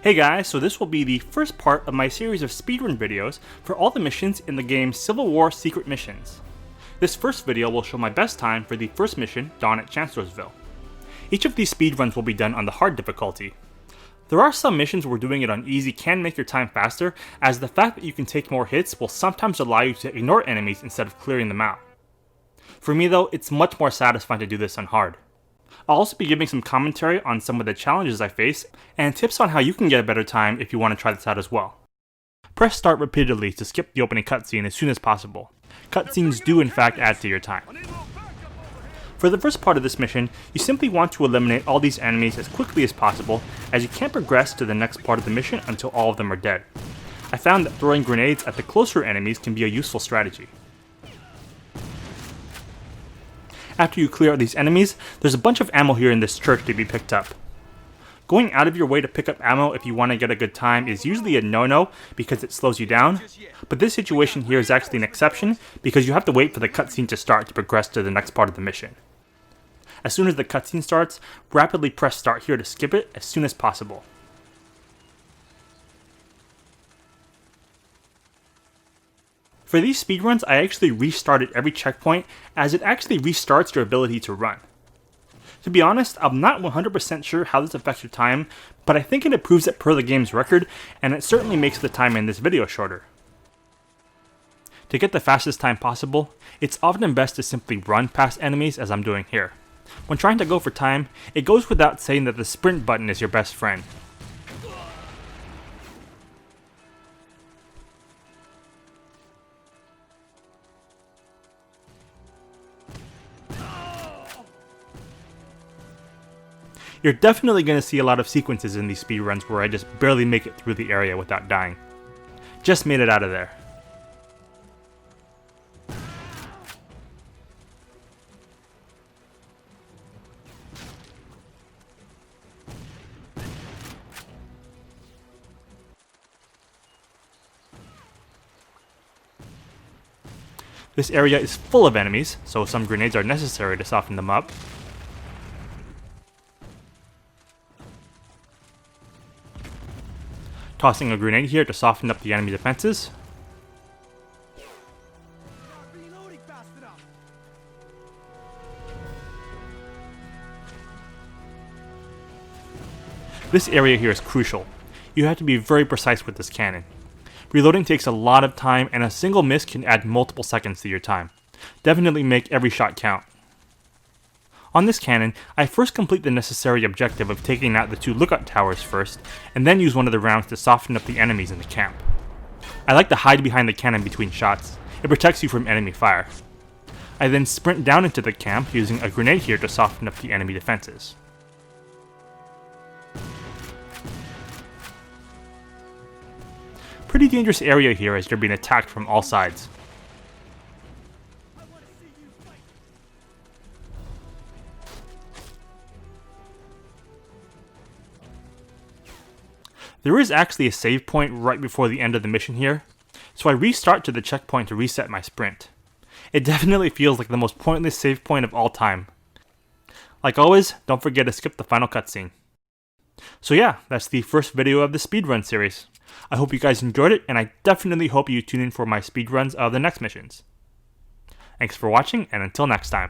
Hey guys, so this will be the first part of my series of speedrun videos for all the missions in the game's Civil War secret missions. This first video will show my best time for the first mission, Dawn at Chancellorsville. Each of these speedruns will be done on the hard difficulty. There are some missions where doing it on easy can make your time faster, as the fact that you can take more hits will sometimes allow you to ignore enemies instead of clearing them out. For me though, it's much more satisfying to do this on hard. I'll also be giving some commentary on some of the challenges I face, and tips on how you can get a better time if you want to try this out as well. Press start repeatedly to skip the opening cutscene as soon as possible. Cutscenes do in fact add to your time. For the first part of this mission, you simply want to eliminate all these enemies as quickly as possible, as you can't progress to the next part of the mission until all of them are dead. I found that throwing grenades at the closer enemies can be a useful strategy. After you clear out these enemies, there's a bunch of ammo here in this church to be picked up. Going out of your way to pick up ammo if you want to get a good time is usually a no-no because it slows you down, but this situation here is actually an exception because you have to wait for the cutscene to start to progress to the next part of the mission. As soon as the cutscene starts, rapidly press start here to skip it as soon as possible. For these speedruns, I actually restarted every checkpoint as it actually restarts your ability to run. To be honest, I'm not 100% sure how this affects your time, but I think it improves it per the game's record, and it certainly makes the time in this video shorter. To get the fastest time possible, it's often best to simply run past enemies as I'm doing here. When trying to go for time, it goes without saying that the sprint button is your best friend. You're definitely going to see a lot of sequences in these speedruns where I just barely make it through the area without dying. Just made it out of there. This area is full of enemies, so some grenades are necessary to soften them up. Tossing a grenade here to soften up the enemy defenses. This area here is crucial. You have to be very precise with this cannon. Reloading takes a lot of time, and a single miss can add multiple seconds to your time. Definitely make every shot count. On this cannon, I first complete the necessary objective of taking out the 2 lookout towers first, and then use one of the rounds to soften up the enemies in the camp. I like to hide behind the cannon between shots. It protects you from enemy fire. I then sprint down into the camp using a grenade here to soften up the enemy defenses. Pretty dangerous area here as you're being attacked from all sides. There is actually a save point right before the end of the mission here, so I restart to the checkpoint to reset my sprint. It definitely feels like the most pointless save point of all time. Like always, don't forget to skip the final cutscene. So yeah, that's the first video of the speedrun series. I hope you guys enjoyed it, and I definitely hope you tune in for my speedruns of the next missions. Thanks for watching, and until next time.